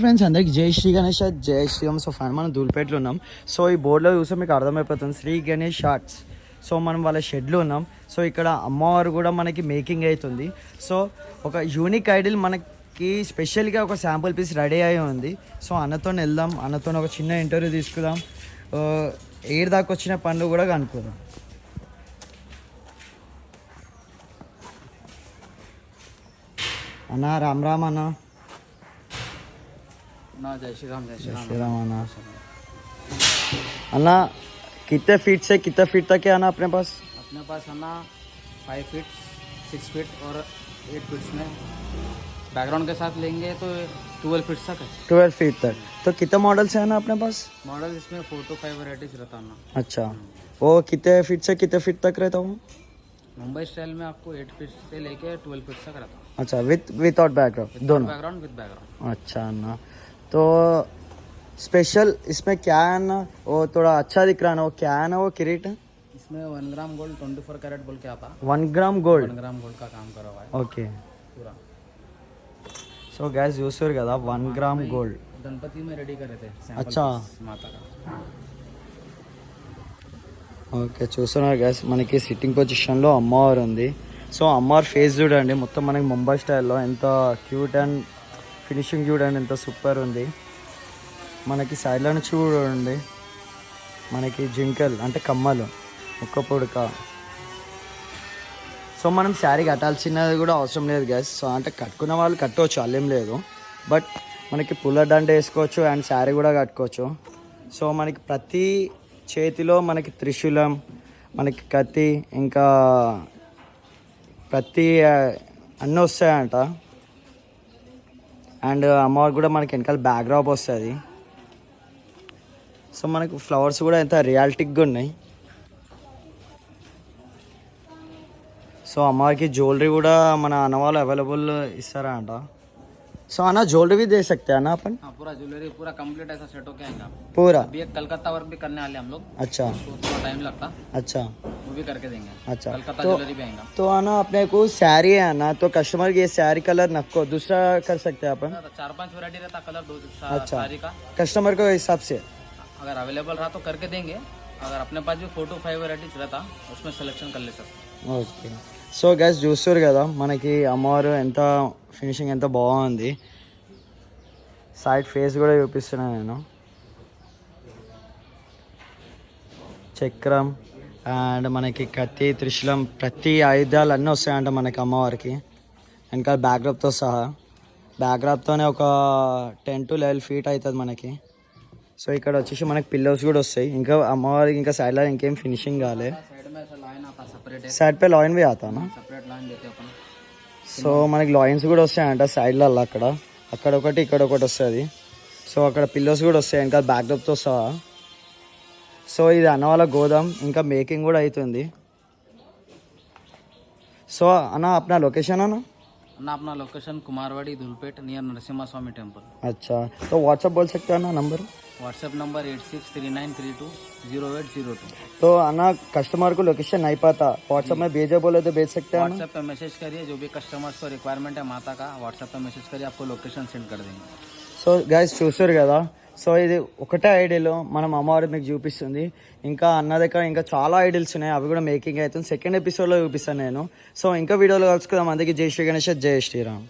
Friends అందరికి జై శ్రీ గణేష్, జై శ్రీరామ్. సో ఫైన్ మనం ధూల్పేటలో ఉన్నాం. సో ఈ బోర్డులో చూస్తే మీకు అర్థమైపోతుంది శ్రీ గణేష్ ఆర్ట్స్. సో మనం వాళ్ళ షెడ్లో ఉన్నాం. సో ఇక్కడ అమ్మవారు కూడా మనకి మేకింగ్ అవుతుంది. సో ఒక యూనిక్ ఐడిల్ మనకి స్పెషల్గా ఒక శాంపుల్ పీస్ రెడీ అయి ఉంది. సో అన్నతో వెళ్దాం, అన్నతో ఒక చిన్న ఇంటర్వ్యూ తీసుకుందాం, ఏడు దాకా వచ్చిన పనులు కూడా కనుక్కుందాం. అన్న రామ్ రామ్ అన్న. जय श्री राम, जय श्री राम. श्री राम आना. अन्ना कितने फीट से कितने फीट तक है आना अपने पास? अपने पास आना 5 फीट, 6 फीट और 8 फीट में बैकग्राउंड के साथ लेंगे तो 12 फीट तक है. 12 फीट तक. तो कितने मॉडल्स हैं ना अपने पास? मॉडल इसमें 4 to 5 वैरायटीज रहता है ना. अच्छा, वो कितने फीट से कितने फीट तक रहता हूँ? मुंबई स्टाइल में आपको 8 फीट से लेके 12 फीट तक रहता है. अच्छा, विदाउट बैकग्राउंड दोनों? Background with background. अच्छा अन्ना, तो स्पेशल इसमें क्या है ना, वो थोड़ा अच्छा दिख रहा है ना, वो क्या है ना, वो किरीट है इसमें 1 ग्राम गोल्ड 24 कैरेट बोल के आता. 1 ग्राम गोल्ड. 1 ग्राम गोल्ड का काम करा हुआ है. ओके. पूरा. సో గైస్ చూస్తారు కదా 1 గ్రామ్ గోల్డ్ गणपति में रेडी करे थे. अच्छा, माता का. ఓకే చూస్తున్నారు గైస్, మనకి సిట్టింగ్ పొజిషన్లో అమ్మవారు ఉంది. సో అమ్మవారి ఫేస్ చూడండి, మొత్తం మనకి ముంబై స్టైల్లో ఎంత క్యూట్ అండ్ ఫినిషింగ్ చూడండి, ఎంత సూపర్ ఉంది. మనకి సైడ్లో నుంచి చూడండి, మనకి జింకల్ అంటే కమ్మలు, ముక్క పొడక. సో మనం శారీ కట్టాల్సినది కూడా అవసరం లేదు గ్యాస్. సో అంటే కట్టుకున్న వాళ్ళు కట్టుకోవచ్చు, అల్లేం లేదు. బట్ మనకి పుల్ల దండ వేసుకోవచ్చు అండ్ శారీ కూడా కట్టుకోవచ్చు. సో మనకి ప్రతి చేతిలో మనకి త్రిశూలం, మనకి కత్తి, ఇంకా ప్రతి అన్నీ వస్తాయంట. అండ్ అమ్మవారు కూడా మనకి వెనకాల బ్యాక్డ్రాప్ వస్తుంది. సో మనకు ఫ్లవర్స్ కూడా ఎంత రియాలిటిక్గా ఉన్నాయి. సో అమ్మవారికి జ్యువెలరీ కూడా మన అన్నవాళ్ళు అవైలబుల్ ఇస్తారా అంట. సో అన్న ज्वेलरी भी दे सकते हैं ना अपन? हाँ, पूरा ज्वेलरी पूरा कंप्लीट ऐसा सेट होके आएगा पूरा. अभी एक कलकत्ता वर्क भी करने वाले हम लोग. अच्छा, तो थोड़ा टाइम लगता. अच्छा, वो भी करके देंगे. अच्छा. कलकत्ता तो ज्वेलरी भी आएगा. तो आना अपने को सैरी है ना, तो कस्टमर की ये सैरी कलर नको दूसरा कर सकते हैं अपन? 4-5 वैरायटी रहता कलर दो अच्छा, साड़ी का. कस्टमर को हिसाब से अगर अवेलेबल रहा तो करके देंगे. अगर अपने पास भी 4 to 5 वैरायटीज रहता उसमें सिलेक्शन कर ले सकते. ఓకే. సో గైస్ చూస్తారు కదా మనకి అమ్మవారు ఎంత ఫినిషింగ్ ఎంత బాగుంది. సైడ్ ఫేస్ కూడా చూపిస్తున్నాను నేను. చక్రం అండ్ మనకి కత్తి, త్రిశూలం, ప్రతి ఆయుధాలు అన్నీ వస్తాయంట మనకి అమ్మవారికి. ఇంకా బ్యాక్డ్రాప్తో సహా, బ్యాక్డ్రాప్తోనే ఒక 10 to 11 ఫీట్ అవుతుంది మనకి. సో ఇక్కడ వచ్చేసి మనకి పిల్లోస్ కూడా వస్తాయి. ఇంకా అమ్మవారికి ఇంకా సైడ్లో ఇంకేం ఫినిషింగ్ కాలే. సైడ్ పే లాయిన్ भी आता ना. సో మనకి లాయిన్స్ కూడా వస్తాయంట సైడ్లో, అక్కడ అక్కడ ఒకటి ఇక్కడ ఒకటి వస్తుంది. సో అక్కడ పిల్లోస్ కూడా వస్తాయి ఇంకా బ్యాక్డ్రాప్తో సహా. సో ఇది అన్న వాళ్ళ గోదాం, ఇంకా మేకింగ్ కూడా అవుతుంది. సో అన్న अपना लोकेशन है ना? ना अपना लोकेशन कुमारवाड़ी धूलपेट नियर नरसिम्हा स्वामी टेम्पल. अच्छा, तो व्हाट्सअप बोल सकते हैं ना नंबर? WhatsApp number 8639320802. तो आना कस्टमर को लोकेशन नहीं पता, व्हाट्सएप में भेजे बोले तो भेज सकते हैं? व्हाट्सएप पे मैसेज करिए, जो भी कस्टमर्स को रिक्वायरमेंट है माता का व्हाट्सएप पे मैसेज करिए, आपको लोकेशन सेंड कर देंगे. సో గైస్ చూస్తారు కదా, సో ఇది ఒకటే ఐడియాలో మనం అమ్మవారి మీకు చూపిస్తుంది. ఇంకా అన్న దగ్గర ఇంకా చాలా ఐడియాస్ ఉన్నాయి, అవి కూడా మేకింగ్ అవుతుంది. సెకండ్ ఎపిసోడ్లో చూపిస్తాను నేను. సో ఇంకా వీడియోలో కలుసుకుందాం. అందుకే జై శ్రీ గణేష్, జై శ్రీరామ్.